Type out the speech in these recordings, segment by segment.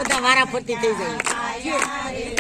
બધા વારા ફરતી થઈ જાય.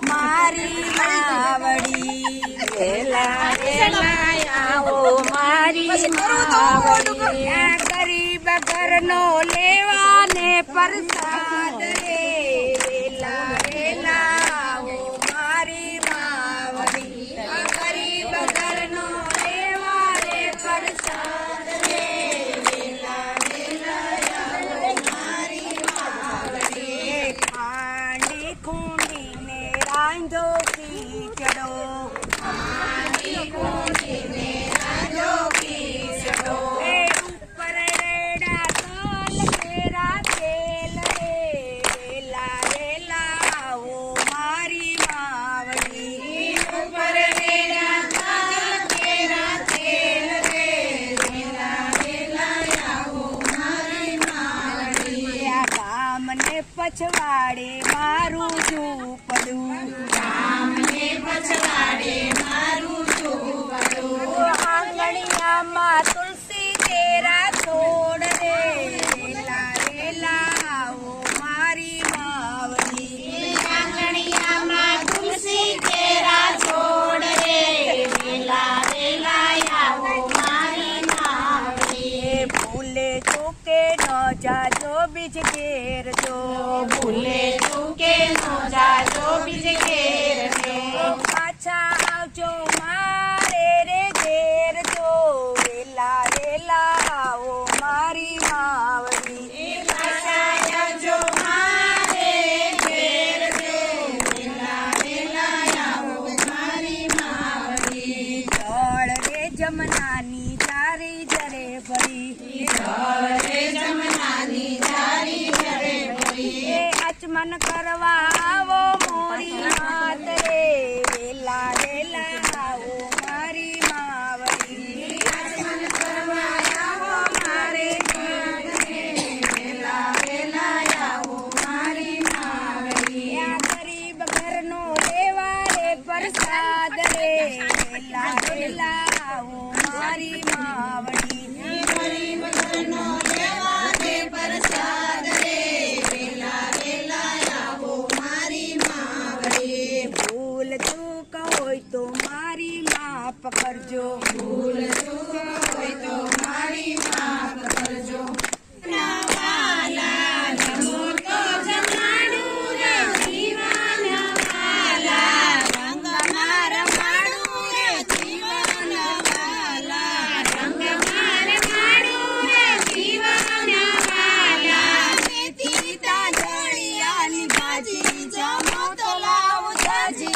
મારી માવડી વેલા વેલા આવો મારી માવડી ગરીબ ઘરનો લેવાને પ્રસાદ રે વેલા વેલા આવો મારી માવડી ગરીબ ઘરનો લેવાને પ્રસાદ રે વેલા વેલા આવો મારી માવડી ખાંડી ખૂંડીને રાંધો ખીચડો ખાંડી ખૂંડીને રાંધો ખીચડો ઉપર રેડા તલ કેરા તેલ રે વેલા વેલા આવો મારી માવડી ઉપર રેડા તલ કેરા તેલ રે વેલા વેલા આવો મારી માવડી આ ગામને પછવાડે મારું ઝૂંપડું ગામને પછવાડે મારું ઝૂંપડું આંગણિયામાં તુલસી તેરા છોડ રે વેલા વેલા આવો મારી માવડી આંગણિયામાં તુલસી તેરા છોડ રે જમનાની જારી જરે ભરી એ આચમન કરવા આવો મોરી માત રે વેલા વેલા આવો મારી માવડી આચમન કરવા આવો મારે વેલા વેલા આવો મારી માવડી આ ગરીબ ઘરનો લેવા રે પ્રસાદ રે વેલા વેલા આવો મારી માવડી ગરીબ ઘરનો લેવા રે પ્રસાદ રે વેલા વેલા આવો મારી માવડી ભૂલ ચૂક હોય તો મારી માફ કરજો ભૂલ ચૂક હોય તો મારી માફ કરજો વાલા જમો તો જમાડું રે જીવન વાલા રંગમાં રમાડું રે જીવન વાલા રંગમાં રમાડું રે જીવન વાલા મેથી તાંજળિયાની ભાજી જમો તો લાવું જાજી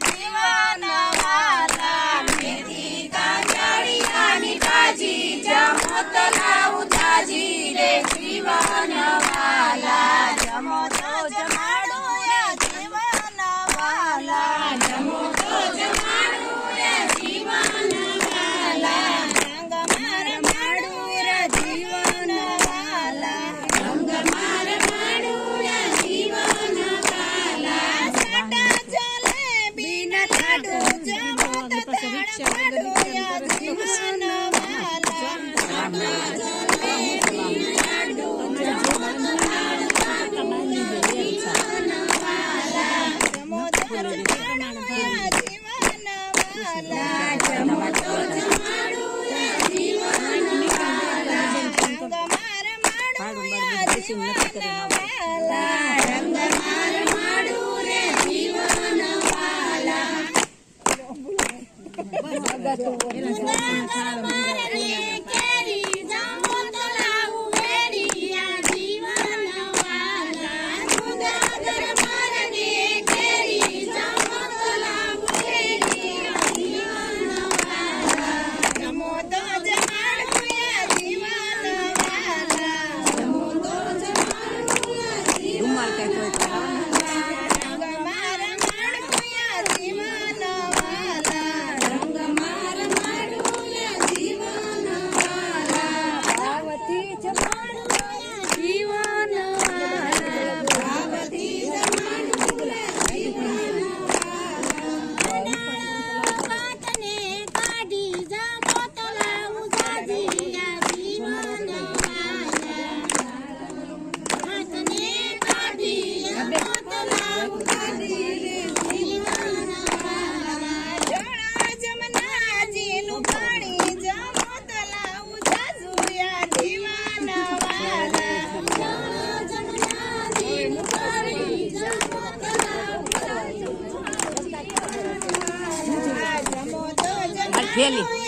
જીવન વાલા મેથી તાંજળિયાની ભાજી જમો તો લાવું જાજી રે જીવન વાલા જમો તો જમાડું રે જીવન વાલા જમો તો જમાડું રે જીવન વાલા રંગમાં રમાડું રે જીવન વાલા રંગમાં રમાડું રે જીવન વાલા સાટા જલેબી ના લાડુ જમો તો તળપાડું યા જીવન વાલા સાટા જલેબી ના લાડુ જમો તો તળપાડું જીવન વાલા જમો તો જમાડું યા જીવન વાલા જમો તો જમાડું યા જીવન વાલા રંગમાં રમાડું યા જીવન વાલા રંગમાં રમાડું રે જીવન વાલા કેરી જમો તો લાવું વેરી યા જીવન વાલા સુદાગર મારને કેરી જમો તો લાવું વેરી યા જીવન વાલા જમો તો જમાડું યા જીવન વાલા જમો તો જમાડું યા જીવન વાલા રંગમાં રમાડું યા જીવન વાલા રંગમાં રમાડું યા જીવન વાલા ભાવથી જમાડું યા જીવન વાલા ભાવથી જમાડું યા જીવન વાલા વાતને કાઢી જમો તો લાવું જાજી યા જીવન વાલા વાતને કાઢી જમો તો લાવું જાજી રે જીવન વાલા જણા જમનાજીનું પાણી જમો તો લાવું જાજુ યા જીવન વાલા જણા જમનાજીનું પાણી જમો તો લાવું જાજુ જમો તો જમાડું